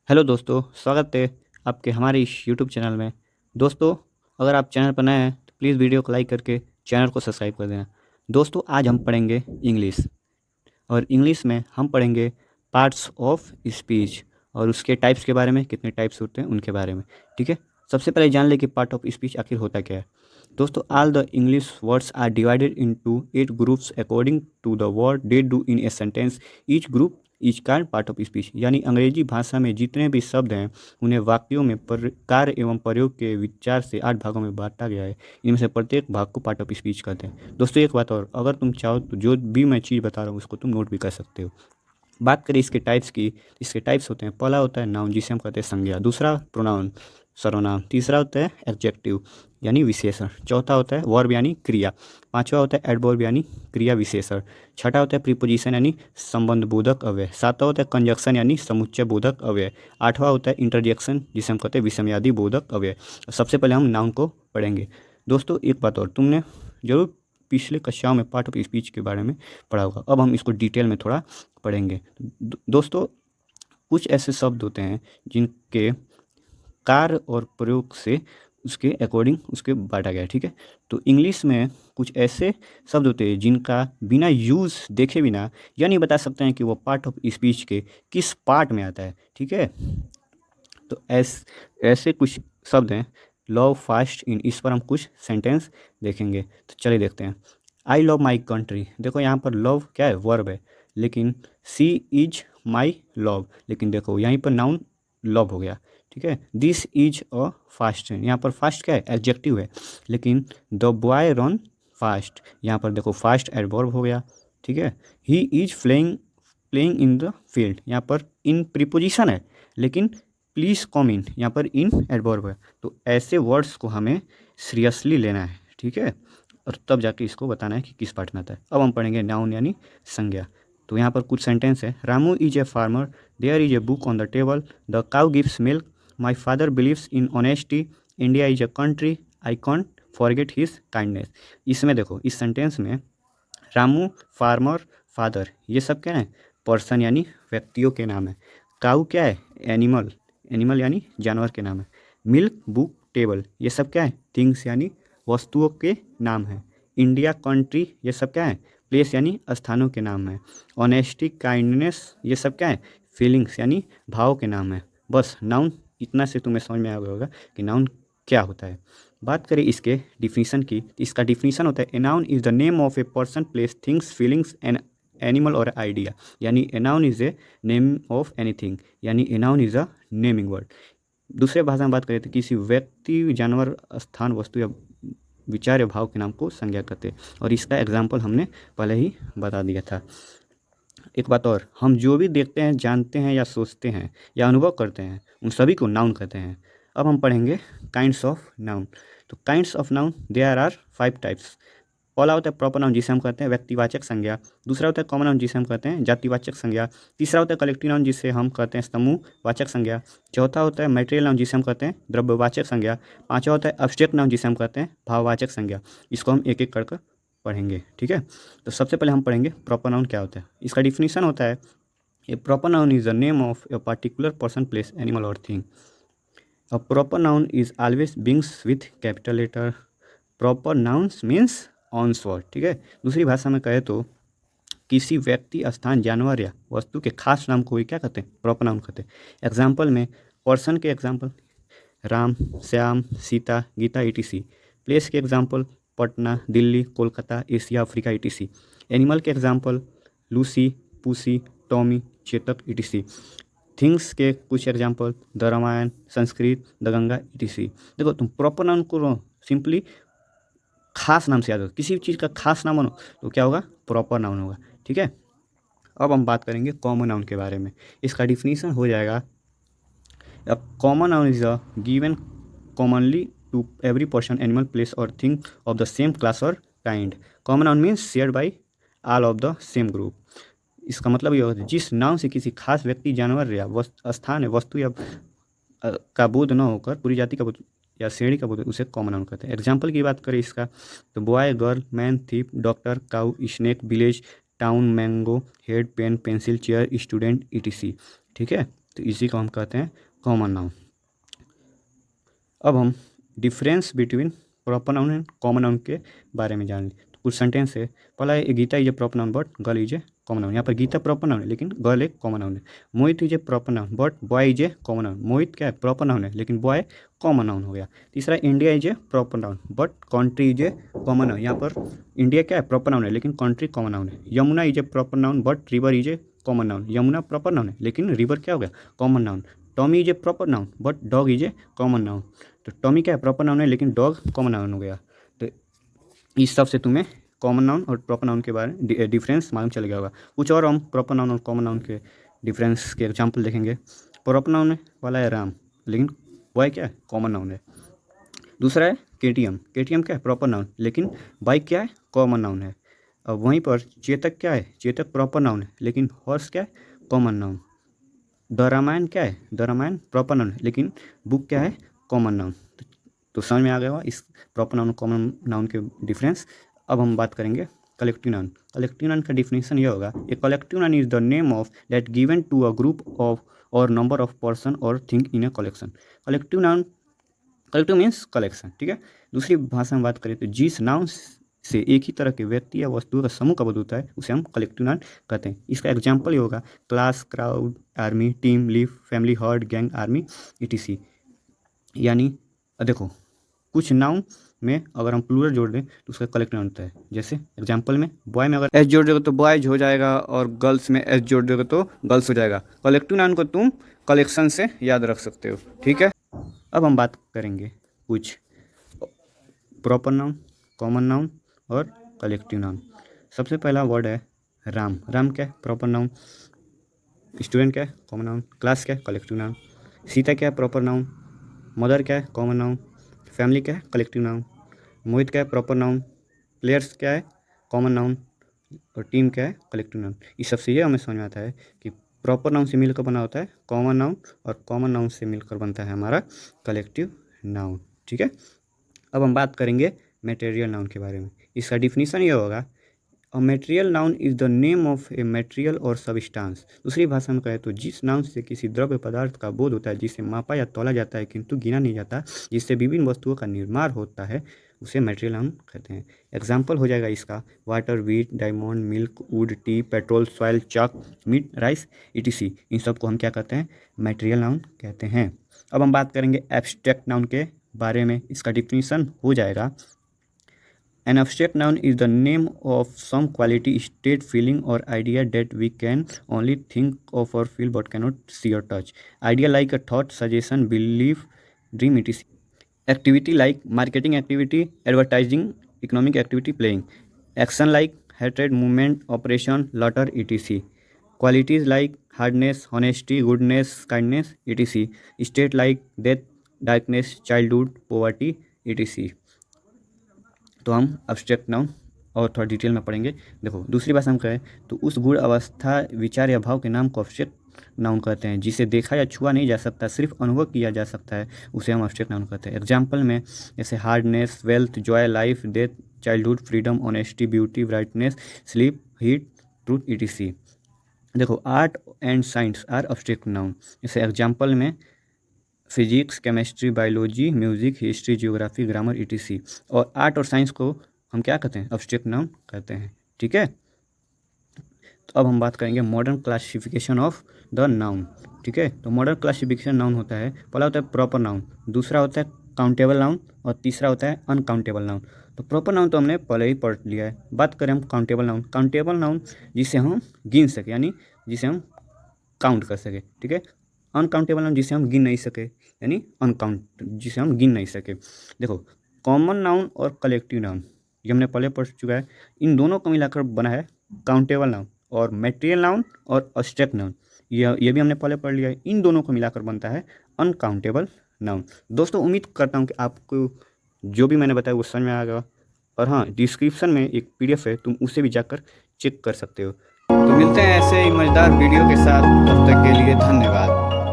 Hello दोस्तों, स्वागत है आपके हमारे इस यूट्यूब चैनल में। दोस्तों, अगर आप चैनल पर नए हैं तो प्लीज़ वीडियो को लाइक करके चैनल को सब्सक्राइब कर देना। दोस्तों, आज हम पढ़ेंगे इंग्लिश, और इंग्लिश में हम पढ़ेंगे पार्ट्स ऑफ स्पीच और उसके टाइप्स के बारे में, कितने टाइप्स होते हैं उनके बारे में। ठीक है, सबसे पहले जान ले कि पार्ट ऑफ स्पीच आखिर होता क्या है। दोस्तों, all the English words are divided into 8 groups according to the word they do in a sentence. Each group is called part of speech, यानी अंग्रेजी भाषा में जितने भी शब्द हैं उन्हें वाक्यों में कार्य एवं प्रयोग के विचार से 8 भागों में बांटा गया है। इनमें से प्रत्येक भाग को पार्ट ऑफ स्पीच कहते हैं। दोस्तों, एक बात और, अगर तुम चाहो तो जो भी मैं चीज़ बता रहा हूँ उसको तुम नोट भी कर सकते हो। बात करें इसके टाइप्स की, इसके टाइप्स होते हैं, पहला होता है नाउन जिसे हम कहते हैं संज्ञा, दूसरा प्रोनाउन सर्वनाम, तीसरा होता है एडजेक्टिव यानी विशेषण, चौथा होता है वर्ब यानी क्रिया, पांचवा होता है एडवर्ब यानी क्रिया विशेषण, छठा होता है प्रीपोजिशन यानी संबंध बोधक अव्यय, सातवां होता है कंजक्शन यानी समुच्चय बोधक अव्यय, आठवां होता है इंटरजेक्शन जिसे हम कहते हैं विषमयादि बोधक अव्यय। सबसे पहले हम नाउन को पढ़ेंगे। दोस्तों, एक बात और, तुमने जरूर पिछले कक्षाओं में पार्ट ऑफ स्पीच के बारे में पढ़ा होगा। अब हम इसको डिटेल में थोड़ा पढ़ेंगे। दोस्तों, कुछ ऐसे शब्द होते हैं जिनके कार्य और प्रयोग से उसके अकॉर्डिंग उसके बांटा गया है। ठीक है, तो इंग्लिश में कुछ ऐसे शब्द होते हैं जिनका बिना यूज़ देखे बिना यह नहीं बता सकते हैं कि वो पार्ट ऑफ स्पीच के किस पार्ट में आता है। ठीक है, तो ऐसे कुछ शब्द हैं। लव फास्ट इन, इस पर हम कुछ सेंटेंस देखेंगे, तो चलिए देखते हैं। आई लव माई कंट्री, देखो यहाँ पर लव क्या है, वर्ब है, लेकिन सी इज माई लव, लेकिन देखो यहीं पर नाउन लव हो गया। ठीक है, दिस इज अ फास्ट, यहाँ पर फास्ट क्या है, एडजेक्टिव है, लेकिन द बॉय रन फास्ट, यहाँ पर देखो फास्ट एडवर्ब हो गया। ठीक है, he is playing playing in the field, यहाँ पर इन प्रीपोजिशन है, लेकिन प्लीज़ कम इन, यहाँ पर इन एडवर्ब है। तो ऐसे वर्ड्स को हमें सीरियसली लेना है। ठीक है, और तब जाके इसको बताना है कि किस पार्ट में आता है। अब हम पढ़ेंगे नाउन यानी संज्ञा। तो यहाँ पर कुछ सेंटेंस है। Ramu is a farmer, there is a book on the table, the cow gives milk, my father believes in honesty, India is a country, I can't forget his kindness. इसमें देखो, इस सेंटेंस में रामू, फार्मर, फादर, ये सब क्या है, person यानी व्यक्तियों के नाम है। काऊ क्या है, एनिमल, एनिमल यानी जानवर के नाम है। मिल्क, बुक, टेबल, ये सब क्या है, थिंग्स यानी वस्तुओं के नाम है। इंडिया, कंट्री, ये सब क्या है, प्लेस यानी स्थानों के नाम है। ऑनेस्टी, काइंडनेस, ये सब क्या है, फीलिंग्स यानी भाव के नाम है। बस नाउन इतना से तुम्हें समझ में आ गया होगा कि नाउन क्या होता है। बात करें इसके डिफिनीशन की, इसका डिफिनीशन होता है a noun is the name of a person, place, things, feelings and animal और आइडिया, यानी a noun is a name of anything, यानी a noun is a naming word. दूसरे भाषा में बात करें तो किसी व्यक्ति, जानवर, स्थान, वस्तु या विचार या भाव के नाम को संज्ञा कहते हैं, और इसका एग्जाम्पल हमने पहले ही बता दिया था। एक बात और, हम जो भी देखते हैं, जानते हैं या सोचते हैं या अनुभव करते हैं उन सभी को नाउन कहते हैं। अब हम पढ़ेंगे काइंड्स ऑफ नाउन। तो kinds of noun there are 5 types. पहला होता है प्रॉपर नाउन जिसे हम कहते हैं व्यक्तिवाचक संज्ञा, दूसरा होता है कॉमन नाउन जिसे हम कहते हैं जातिवाचक संज्ञा, तीसरा होता है कलेक्टिव नाउन जिसे हम कहते हैं समूहवाचक संज्ञा, चौथा होता है मैटेरियल नाउन जिसे हम कहते हैं द्रव्यवाचक संज्ञा, पांचवा होता है एब्स्ट्रैक्ट नाउन जिसे हम कहते हैं भाववाचक संज्ञा। इसको हम एक एक कर पढ़ेंगे। ठीक है, तो सबसे पहले हम पढ़ेंगे प्रॉपर नाउन क्या होता है। इसका डिफिनीशन होता है a proper noun is the name of a particular person, place, animal और thing. A proper noun is always begins with capital letter. Proper nouns means one's word. ठीक है, दूसरी भाषा में कहे तो किसी व्यक्ति, स्थान, जानवर या वस्तु के खास नाम को ही क्या कहते हैं, प्रॉपर नाउन कहते हैं। एग्जाम्पल में पर्सन के example Ram, Shyam, Sita, Geeta, ETC. Place के example Patna, Delhi, Kolkata, Asia, Africa, ETC. Animal के example Lucy, Pussy, Tommy, Chetak, ETC. Things के कुछ example the Ramayan, Sanskrit, the Ganga, ETC. देखो, तुम प्रॉपर नाउन को सिंपली खास नाम से याद हो, किसी भी चीज़ का खास नाम हो तो क्या होगा, प्रॉपर नाउन होगा। ठीक है, अब हम बात करेंगे कॉमन नाउन के बारे में। इसका डिफिनीशन हो जाएगा a common noun is a given commonly to every person, animal, place और thing of the same class और kind. Common noun means shared by all of the same group. इसका मतलब ये होता है जिस नाम से किसी खास व्यक्ति, जानवर या स्थान है, वस्तु या का बोध न होकर पूरी जाति का बोध या श्रेणी का बोध, उसे कॉमन नाउन कहते हैं। एग्जाम्पल की बात करें इसका तो boy, girl, man, thief, doctor, cow, snake, village, town, mango, head, pen, pencil, chair, student, ETC. ठीक है, तो इसी को हम कहते हैं कॉमन नाउन। अब हम difference between proper noun and common noun के बारे में जान लें। तो कुछ सेंटेंस है। पहला है Gita is a proper noun but girl is a common noun. यहाँ पर गीता प्रॉपर नाउन है लेकिन गर्ल एक कॉमन नाउन है। Mohit is a proper noun but boy is a common noun. Mohit क्या है, प्रॉपर नाउन है लेकिन बॉय कॉमन नाउन हो गया। तीसरा, India is a proper noun but country is a common noun. यहाँ पर इंडिया क्या है, प्रॉपर नाउन है लेकिन कंट्री कॉमन नाउन है। Yamuna is a proper noun but river is a common noun. Yamuna proper noun है लेकिन रिवर क्या हो गया, common noun. Tommy is a proper noun but dog is a common noun. तो Tommy क्या है, प्रॉपर नाउन है लेकिन डॉग कॉमन नाउन हो गया। तो इस सब से तुम्हें कॉमन नाउन और प्रॉपर नाउन के बारे में डिफरेंस मालूम चल गया होगा। कुछ और हम प्रॉपर नाउन और कॉमन नाउन के डिफरेंस के एग्जाम्पल देखेंगे। प्रॉपर नाउन वाला है राम लेकिन बॉय क्या है, कॉमन नाउन है। दूसरा है केटीएम। केटीएम क्या है, प्रॉपर नाउन लेकिन बाइक क्या है, कॉमन नाउन है। अब वहीं पर चेतक क्या है, चेतक प्रॉपर नाउन है लेकिन हॉर्स क्या है, कॉमन नाउन। द रामायण क्या है, द रामायण प्रॉपर नाउन है लेकिन बुक क्या है, कॉमन नाउन। तो समझ में आ गया होगा इस प्रॉपर नाउन और कॉमन नाउन के डिफरेंस। अब हम बात करेंगे कलेक्टिव नाउन। कलेक्टिव नाउन का डिफिनेशन ये होगा, a collective noun is the name of that given to a group of or number of person or thing in a collection. Collective noun, collective means collection, ठीक है। दूसरी भाषा में बात करें तो जिस नाउन से एक ही तरह के व्यक्ति या वस्तुओं का समूह का बोध होता है उसे हम कलेक्टिव नाउन कहते हैं। इसका एग्जाम्पल ये होगा class, crowd, army, team, leaf, family, heard, gang, army, etc। यानी देखो कुछ नाउन में अगर हम प्लूरल जोड़ दें तो उसका कलेक्टिव नाउन होता है। जैसे एग्जाम्पल में बॉय में अगर एस जोड़ दोगे तो बॉयज हो जाएगा और गर्ल्स में एस जोड़ दोगे तो गर्ल्स हो जाएगा। कलेक्टिव नाउन को तुम कलेक्शन से याद रख सकते हो, ठीक है। अब हम बात करेंगे कुछ प्रॉपर नाउन, कॉमन नाउन और कलेक्टिव नाउन। सबसे पहला वर्ड है राम। राम क्या है, प्रॉपर नाउन। स्टूडेंट क्या है, कॉमन नाउन। क्लास क्या है, कलेक्टिव नाउन। सीता क्या है, प्रॉपर नाउन। मदर क्या है, कॉमन नाउन। फैमिली क्या है, कलेक्टिव नाउन। मोहित क्या है, प्रॉपर नाउन। प्लेयर्स क्या है, कॉमन नाउन। और टीम क्या है, कलेक्टिव नाउन। इस सबसे ये हमें समझ में आता है कि प्रॉपर नाउन से मिलकर बना होता है कॉमन नाउन और कॉमन नाउन से मिलकर बनता है हमारा कलेक्टिव नाउन, ठीक है। अब हम बात करेंगे मटेरियल नाउन के बारे में। इसका डिफिनीशन ये होगा, a material noun is the name of a material और सबस्टांस। दूसरी भाषा में कहें तो जिस नाउन से किसी द्रव्य पदार्थ का बोध होता है जिसे मापा या तौला जाता है किंतु गिना नहीं जाता, जिससे विभिन्न वस्तुओं का निर्माण होता है, उसे मटेरियल नाउन कहते हैं। एग्जाम्पल हो जाएगा इसका water, wheat, diamond, milk, wood, tea, petrol, soil, chalk, meat, rice, etc। इन सब को हम क्या कहते हैं, मटेरियल नाउन कहते हैं। अब हम बात करेंगे एब्स्ट्रैक्ट नाउन के बारे में। इसका डिफिनीशन हो जाएगा, an abstract noun is the name of some quality, state, feeling or idea that we can only think of or feel but cannot see or touch. Idea like a thought, suggestion, belief, dream, etc. Activity like marketing activity, advertising, economic activity, playing. Action like hatred, movement, operation, laughter, etc. Qualities like hardness, honesty, goodness, kindness, etc. State like death, darkness, childhood, poverty, etc। तो हम abstract noun और थोड़ा detail में पढ़ेंगे। देखो दूसरी भाषा में कहें तो उस गुण अवस्था, विचार या भाव के नाम को एब्स्ट्रैक्ट नाउन कहते हैं। जिसे देखा या छुआ नहीं जा सकता, सिर्फ अनुभव किया जा सकता है, उसे हम एब्स्ट्रैक्ट नाउन कहते हैं। एग्जाम्पल में जैसे hardness, wealth, joy, life, death, childhood, freedom, honesty, beauty, brightness, sleep, heat, truth, etc। देखो art and science are abstract noun. जैसे एग्जाम्पल में physics, chemistry, biology, music, history, geography, grammar, etc। और art और science को हम क्या कहते हैं, एब्स्ट्रैक्ट नाउन कहते हैं, ठीक है। तो अब हम बात करेंगे modern classification of the noun, ठीक है। तो मॉडर्न क्लासिफिकेशन नाउन होता है, पहला होता है प्रॉपर नाउन, दूसरा होता है काउंटेबल नाउन और तीसरा होता है अनकाउंटेबल नाउन। तो प्रॉपर नाउन तो हमने पहले ही पढ़ लिया है। बात करें हम काउंटेबल नाउन। काउंटेबल नाउन जिसे हम गिन सके, यानी जिसे हम काउंट कर सके, ठीक है। अनकाउंटेबल नाउन जिसे हम गिन नहीं सके, यानी अनकाउंट, जिसे हम गिन नहीं सके। देखो कॉमन नाउन और कलेक्टिव नाउन ये हमने पहले पढ़ चुका है। इन दोनों को मिलाकर बना है काउंटेबल नाउन। और मटेरियल नाउन और एब्स्ट्रैक्ट नाउन ये भी हमने पहले पढ़ लिया है। इन दोनों को मिलाकर बनता है अनकाउंटेबल नाउन। दोस्तों उम्मीद करता हूँ कि आपको जो भी मैंने बताया वो समझ में आ गया। और हाँ, डिस्क्रिप्शन में एक PDF है, तुम उसे भी जाकर चेक कर सकते हो। तो मिलते हैं ऐसे ही मज़ेदार वीडियो के साथ, तब तक के लिए धन्यवाद।